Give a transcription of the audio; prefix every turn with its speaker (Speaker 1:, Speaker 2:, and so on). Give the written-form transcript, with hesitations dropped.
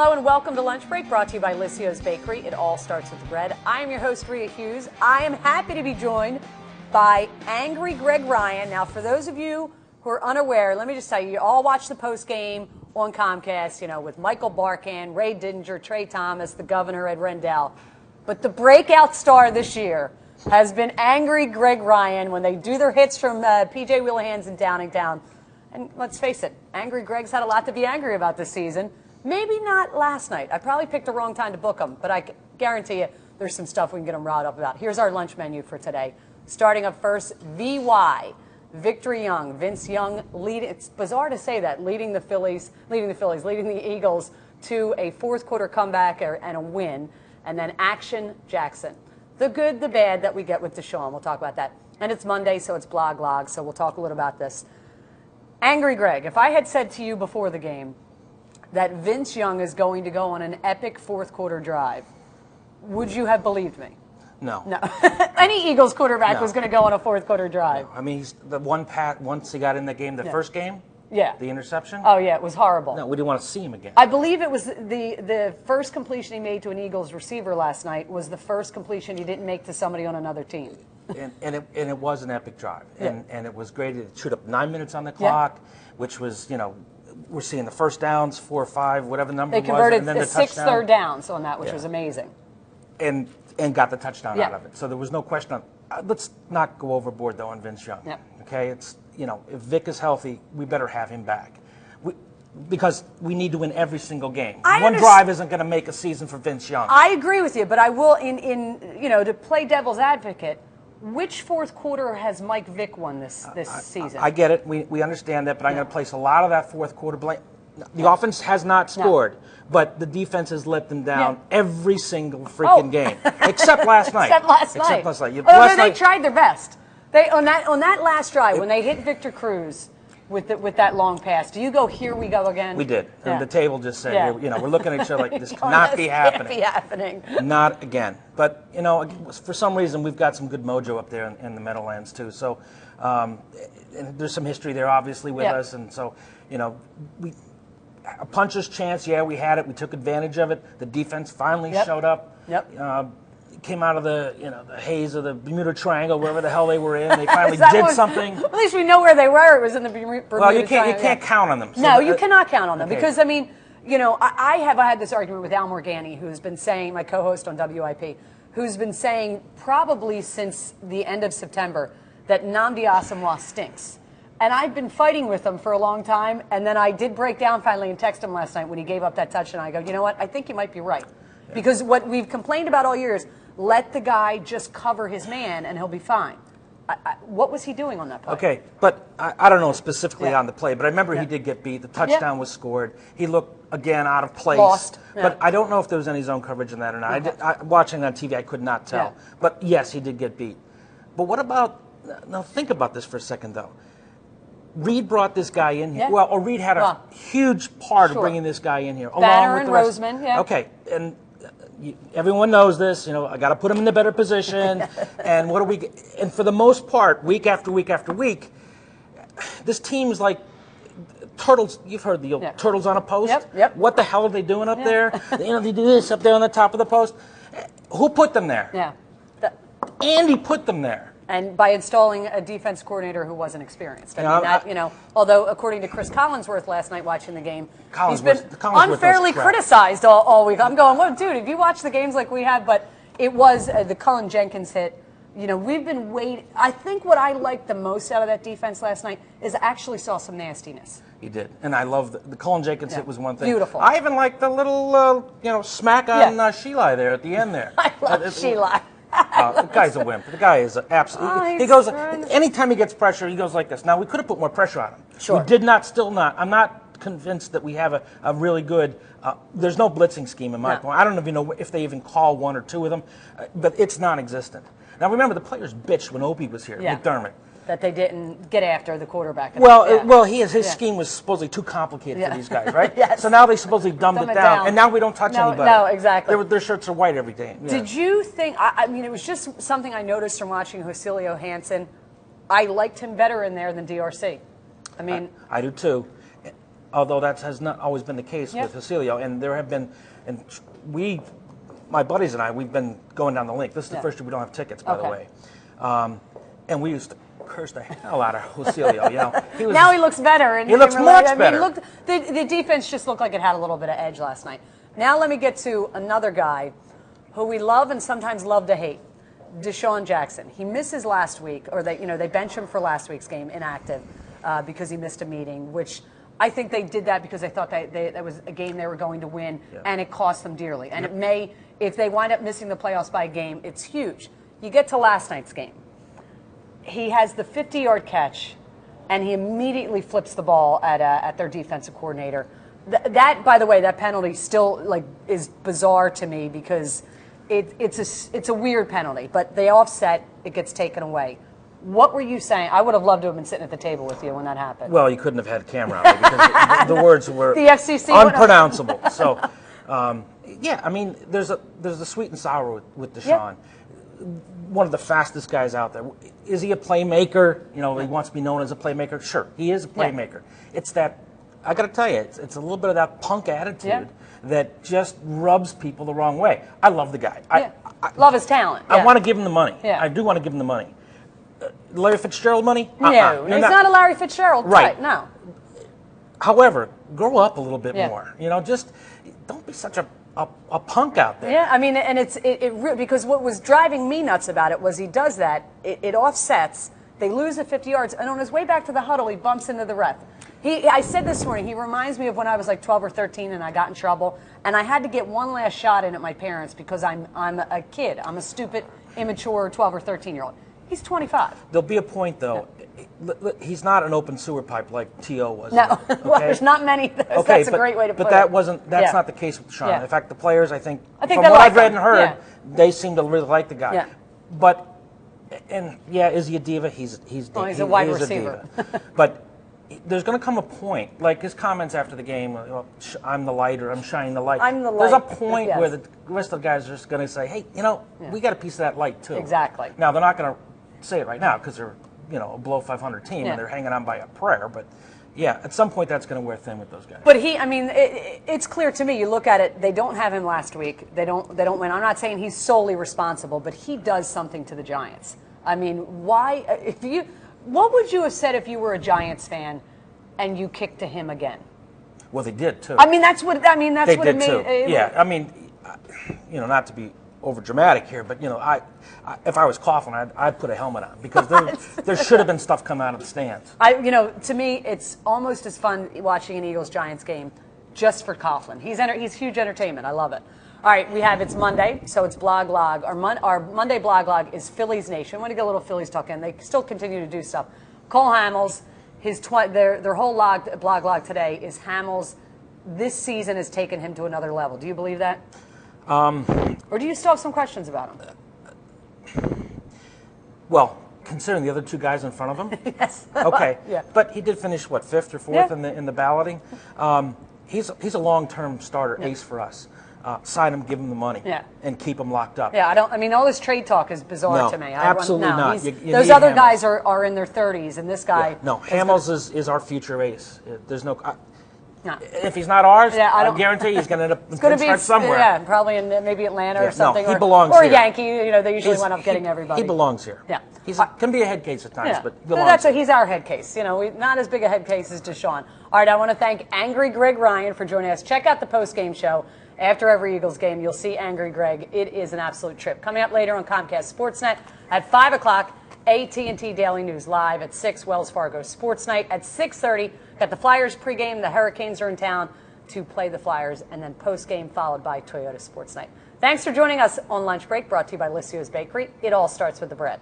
Speaker 1: Hello and welcome to Lunch Break, brought to you by Lissio's Bakery. It all starts with the bread. I am your host, Rhea Hughes. I am happy to be joined by Angry Greg Ryan. Now, for those of you who are unaware, let me just tell you, you all watch the post game on Comcast, with Michael Barkan, Ray Didinger, Trey Thomas, the governor, Ed Rendell. But the breakout star this year has been Angry Greg Ryan when they do their hits from P.J. Wheelahands in Downingtown. And let's face it, Angry Greg's had a lot to be angry about this season. Maybe not last night. I probably picked the wrong time to book him, but I guarantee you there's some stuff we can get him riled up about. Here's our lunch menu for today. Starting up first, VY, Victor Young, Vince Young, it's bizarre to say that, leading the Eagles to a fourth quarter comeback and a win. And then Action Jackson. The good, the bad that we get with Deshaun. We'll talk about that. And it's Monday, so it's blog, so we'll talk a little about this. Angry Greg, if I had said to you before the game that Vince Young is going to go on an epic fourth quarter drive, would you have believed me?
Speaker 2: No.
Speaker 1: Any Eagles quarterback was going to go on a fourth quarter drive.
Speaker 2: No. I mean, he's the one pat once he got in the game, first game.
Speaker 1: Yeah.
Speaker 2: The interception.
Speaker 1: Oh yeah, it was horrible.
Speaker 2: No, we didn't want to see him again.
Speaker 1: I believe it was the first completion he made to an Eagles receiver last night was the first completion he didn't make to somebody on another team.
Speaker 2: And it was an epic drive, and it was great. It chewed up 9 minutes on the clock, which was we're seeing the first downs 4 or 5, whatever number
Speaker 1: they
Speaker 2: it was,
Speaker 1: converted
Speaker 2: and then the
Speaker 1: 6
Speaker 2: touchdown.
Speaker 1: third downs on that, which was amazing.
Speaker 2: And got the touchdown out of it. So there was no question on. Let's not go overboard though on Vince Young.
Speaker 1: Yeah.
Speaker 2: Okay, it's if Vic is healthy, we better have him back. Because we need to win every single game. One drive isn't going to make a season for Vince Young.
Speaker 1: I agree with you, but I will to play devil's advocate. Which fourth quarter has Mike Vick won this season?
Speaker 2: I get it. We understand that, but I'm going to place a lot of that fourth quarter blame. The offense has not scored, but the defense has let them down every single freaking game, except last night.
Speaker 1: Except last night.
Speaker 2: Last
Speaker 1: they
Speaker 2: night,
Speaker 1: tried their best. They on that last drive when they hit Victor Cruz with that long pass. Do you go, here we go again?
Speaker 2: We did. And the table just said, we're looking at each other like this cannot be happening.
Speaker 1: Can't be happening.
Speaker 2: Not again. But, for some reason, we've got some good mojo up there in the Meadowlands, too. So and there's some history there, obviously, with us. And so, a puncher's chance, we had it. We took advantage of it. The defense finally showed up. Came out of the the haze of the Bermuda Triangle, wherever the hell they were in. They finally did something.
Speaker 1: At least we know where they were. It was in the Bermuda Triangle.
Speaker 2: Well, you can't count on them.
Speaker 1: So you cannot count on them because I had this argument with Al Morgani, who's been saying, my co-host on WIP, who's been saying probably since the end of September that Nnamdi Asomugha stinks. And I've been fighting with him for a long time, and then I did break down finally and text him last night when he gave up that touchdown. I go, you know what? I think you might be right. Because what we've complained about all year is let the guy just cover his man and he'll be fine. What was he doing on that play?
Speaker 2: Okay, but I don't know specifically on the play, but I remember he did get beat. The touchdown was scored. He looked, again, out of place.
Speaker 1: Lost.
Speaker 2: But I don't know if there was any zone coverage in that or not. Watching on TV, I could not tell. But, yes, he did get beat. But what about – now think about this for a second, though. Reed brought this guy in here. Well, or Reed had a huge part of bringing this guy in here.
Speaker 1: Banner
Speaker 2: along with
Speaker 1: and
Speaker 2: the rest.
Speaker 1: Roseman,
Speaker 2: Okay, and everyone knows this. I got to put him in the better position. And what do we get? And for the most part, week after week after week, this team's like turtles. You've heard the old turtles on a post. What the hell are they doing up there? They do this up there on the top of the post. Who put them there? Andy put them there.
Speaker 1: And by installing a defense coordinator who wasn't experienced. Although according to Chris Collinsworth last night watching the game, he's been unfairly criticized all week. I'm going, well, dude, if you watch the games like we have, but it was the Cullen Jenkins hit. We've been waiting. I think what I liked the most out of that defense last night is I actually saw some nastiness.
Speaker 2: He did, and I love the Cullen Jenkins hit was one thing.
Speaker 1: Beautiful.
Speaker 2: I even liked the little, smack on Sheila there at the end there.
Speaker 1: I love Sheila.
Speaker 2: The guy's a wimp. The guy is absolutely. He goes anytime he gets pressure, he goes like this. Now we could have put more pressure on him.
Speaker 1: Sure.
Speaker 2: We did not. Still not. I'm not convinced that we have a really good. There's no blitzing scheme in my point. I don't even know if they even call one or two of them, but it's non-existent. Now remember, the players bitched when Opie was here. McDermott.
Speaker 1: That they didn't get after the quarterback.
Speaker 2: Well, his scheme was supposedly too complicated for these guys, right? So now they supposedly dumbed it down, and now we don't touch anybody.
Speaker 1: No, exactly.
Speaker 2: Their shirts are white every day.
Speaker 1: Did you think? I mean, it was just something I noticed from watching Josélio Hansen. I liked him better in there than DRC. I mean,
Speaker 2: I do too. although that has not always been the case with Cecilio. And there have been, my buddies and I, we've been going down the link. This is the first year we don't have tickets, by the way. And we used to curse the hell out of Cecilio.
Speaker 1: Now he looks better. And
Speaker 2: he looks much better.
Speaker 1: The defense just looked like it had a little bit of edge last night. Now let me get to another guy who we love and sometimes love to hate. Deshaun Jackson. He misses last week, or they bench him for last week's game, inactive, because he missed a meeting, which I think they did that because they thought that was a game they were going to win, and it cost them dearly. And it may, if they wind up missing the playoffs by a game, it's huge. You get to last night's game. He has the 50-yard catch, and he immediately flips the ball at their defensive coordinator. That, by the way, that penalty still is bizarre to me because it's a weird penalty, but they offset, it gets taken away. What were you saying? I would have loved to have been sitting at the table with you when that happened.
Speaker 2: Well, you couldn't have had a camera on me because the words were
Speaker 1: the FCC
Speaker 2: unpronounceable. So, yeah, I mean, there's the sweet and sour with Deshaun. One of the fastest guys out there. Is he a playmaker? He wants to be known as a playmaker. Sure, he is a playmaker. It's that, I got to tell you, it's a little bit of that punk attitude that just rubs people the wrong way. I love the guy. I
Speaker 1: love his talent.
Speaker 2: I want to give him the money. I do want to give him the money. Larry Fitzgerald money?
Speaker 1: No, he's not a Larry Fitzgerald type. No.
Speaker 2: However, grow up a little bit more. Just don't be such a punk out there.
Speaker 1: Yeah, I mean, and because what was driving me nuts about it was he does that. It offsets. They lose the 50 yards, and on his way back to the huddle, he bumps into the ref. I said this morning, he reminds me of when I was like 12 or 13 and I got in trouble, and I had to get one last shot in at my parents because I'm a kid. I'm a stupid, immature 12 or 13-year-old. He's 25.
Speaker 2: There'll be a point, though. He's not an open sewer pipe like T.O. was.
Speaker 1: No, well, there's not many of those. That's a great way to put it.
Speaker 2: But that's not the case with Deshaun. In fact, the players, I think from what I've read and heard, they seem to really like the guy.
Speaker 1: Yeah.
Speaker 2: But, is he a diva? He's
Speaker 1: a wide receiver.
Speaker 2: But there's going to come a point, like his comments after the game, I'm the light, or I'm shining the light.
Speaker 1: I'm the light.
Speaker 2: There's a point where the rest of the guys are just going to say, hey, we got a piece of that light, too.
Speaker 1: Exactly.
Speaker 2: Now, they're not going to say it right now because they're a below 500 team and they're hanging on by a prayer. But at some point that's going to wear thin with those guys.
Speaker 1: But it's clear to me. You look at it; they don't have him last week. They don't win. I'm not saying he's solely responsible, but he does something to the Giants. I mean, why? What would you have said if you were a Giants fan and you kicked to him again?
Speaker 2: Well, they did too.
Speaker 1: I mean, that's what it made.
Speaker 2: I mean, not to be over dramatic here, but if I was coughing, I'd put a helmet on because there should have been stuff come out of the stands.
Speaker 1: To me, it's almost as fun watching an Eagles-Giants game just for Coughlin. He's huge entertainment. I love it. All right, it's Monday, so it's Blog Log. Our Monday Blog Log is Phillies Nation. I want to get a little Phillies talk in. They still continue to do stuff. Cole Hamels, their whole Blog Log today is Hamels. This season has taken him to another level. Do you believe that? Or do you still have some questions about him?
Speaker 2: Well, considering the other two guys in front of him,
Speaker 1: yes.
Speaker 2: Okay.
Speaker 1: Yeah.
Speaker 2: But he did finish fifth or fourth in the balloting. He's a long-term starter ace for us. Sign him, give him the money, and keep him locked up.
Speaker 1: Yeah, all this trade talk is bizarre to me.
Speaker 2: Absolutely not.
Speaker 1: Those other guys are in their 30s, and this guy.
Speaker 2: Yeah. No, Hamels is our future ace. There's no. No. If he's not ours, I guarantee he's going to end up start somewhere.
Speaker 1: Yeah, probably in maybe Atlanta or something.
Speaker 2: No, he belongs
Speaker 1: or
Speaker 2: here.
Speaker 1: a Yankee. They usually wind up getting everybody.
Speaker 2: He belongs here.
Speaker 1: Yeah,
Speaker 2: can be a head case at times, but he belongs here.
Speaker 1: He's our head case. Not as big a head case as Deshaun. All right, I want to thank Angry Greg Ryan for joining us. Check out the post-game show. After every Eagles game, you'll see Angry Greg. It is an absolute trip. Coming up later on Comcast Sportsnet at 5 o'clock, AT&T Daily News live at 6, Wells Fargo Sports Night at 6:30. Got the Flyers pregame. The Hurricanes are in town to play the Flyers, and then postgame followed by Toyota Sports Night. Thanks for joining us on Lunch Break, brought to you by Lissio's Bakery. It all starts with the bread.